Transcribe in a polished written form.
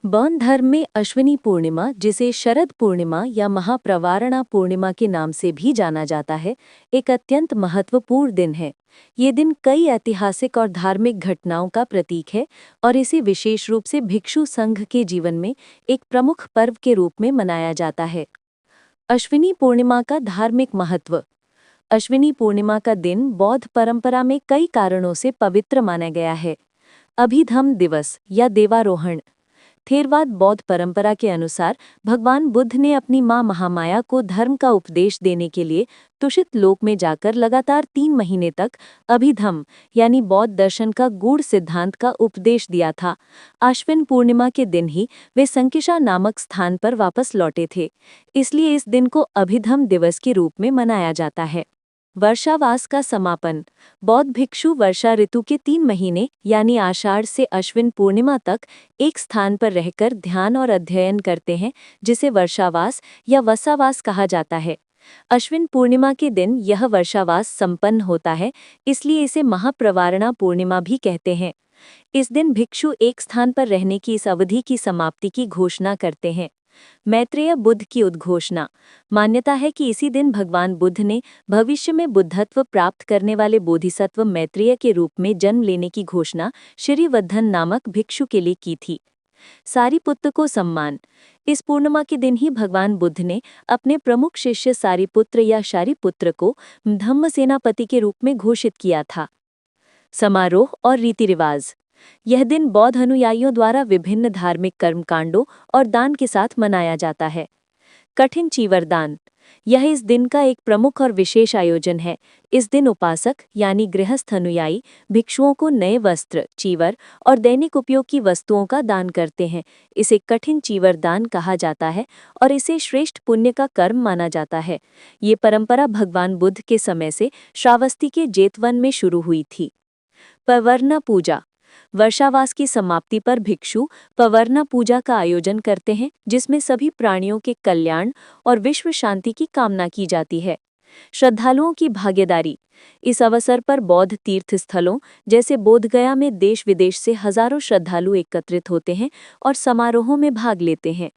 बौद्ध धर्म में अश्विनी पूर्णिमा, जिसे शरद पूर्णिमा या महाप्रवारणा पूर्णिमा के नाम से भी जाना जाता है, एक अत्यंत महत्वपूर्ण दिन है। ये दिन कई ऐतिहासिक और धार्मिक घटनाओं का प्रतीक है और इसे विशेष रूप से भिक्षु संघ के जीवन में एक प्रमुख पर्व के रूप में मनाया जाता है। अश्विनी पूर्णिमा का धार्मिक महत्व। अश्विनी पूर्णिमा का दिन बौद्ध परंपरा में कई कारणों से पवित्र माना गया है। अभिधम्म दिवस या देवारोहण। थेरवाद बौद्ध परंपरा के अनुसार भगवान बुद्ध ने अपनी मां महामाया को धर्म का उपदेश देने के लिए तुषित लोक में जाकर लगातार 3 महीने तक अभिधम्म यानी बौद्ध दर्शन का गूढ़ सिद्धांत का उपदेश दिया था। आश्विन पूर्णिमा के दिन ही वे संकिशा नामक स्थान पर वापस लौटे थे, इसलिए इस दिन को अभिधम्म दिवस के रूप में मनाया जाता है। वर्षावास का समापन। बौद्ध भिक्षु वर्षा ऋतु के 3 महीने यानी आषाढ़ से अश्विन पूर्णिमा तक एक स्थान पर रहकर ध्यान और अध्ययन करते हैं, जिसे वर्षावास या वसावास कहा जाता है। अश्विन पूर्णिमा के दिन यह वर्षावास संपन्न होता है, इसलिए इसे महाप्रवारणा पूर्णिमा भी कहते हैं। इस दिन भिक्षु एक स्थान पर रहने की इस अवधि की समाप्ति की घोषणा करते हैं। मैत्रेय बुद्ध की उद्घोषणा। मान्यता है कि इसी दिन भगवान बुद्ध ने भविष्य में बुद्धत्व प्राप्त करने वाले बोधिसत्व मैत्रेय के रूप में जन्म लेने की घोषणा श्रीवर्धन नामक भिक्षु के लिए की थी। सारिपुत्र को सम्मान। इस पूर्णिमा के दिन ही भगवान बुद्ध ने अपने प्रमुख शिष्य सारिपुत्र या शारिपुत्र को धम्म सेनापति के रूप में घोषित किया था। समारोह और रीति रिवाज। यह दिन बौद्ध अनुयायियों द्वारा विभिन्न धार्मिक कर्मकांडों और दान के साथ मनाया जाता है। कठिन चीवरदान। यह इस दिन का एक प्रमुख और विशेष आयोजन है। इस दिन उपासक यानी गृहस्थ अनुयायी भिक्षुओं को नए वस्त्र, चीवर और दैनिक उपयोग की वस्तुओं का दान करते हैं। इसे कठिन चीवरदान कहा जाता है और इसे श्रेष्ठ पुण्य का कर्म माना जाता है। ये परंपरा भगवान बुद्ध के समय से श्रावस्ती के जेतवन में शुरू हुई थी। पवर्णा पूजा। वर्षावास की समाप्ति पर भिक्षु पवर्णा पूजा का आयोजन करते हैं, जिसमें सभी प्राणियों के कल्याण और विश्व शांति की कामना की जाती है। श्रद्धालुओं की भागीदारी। इस अवसर पर बौद्ध तीर्थ स्थलों जैसे बोधगया में देश विदेश से हजारों श्रद्धालु एकत्रित होते हैं और समारोहों में भाग लेते हैं।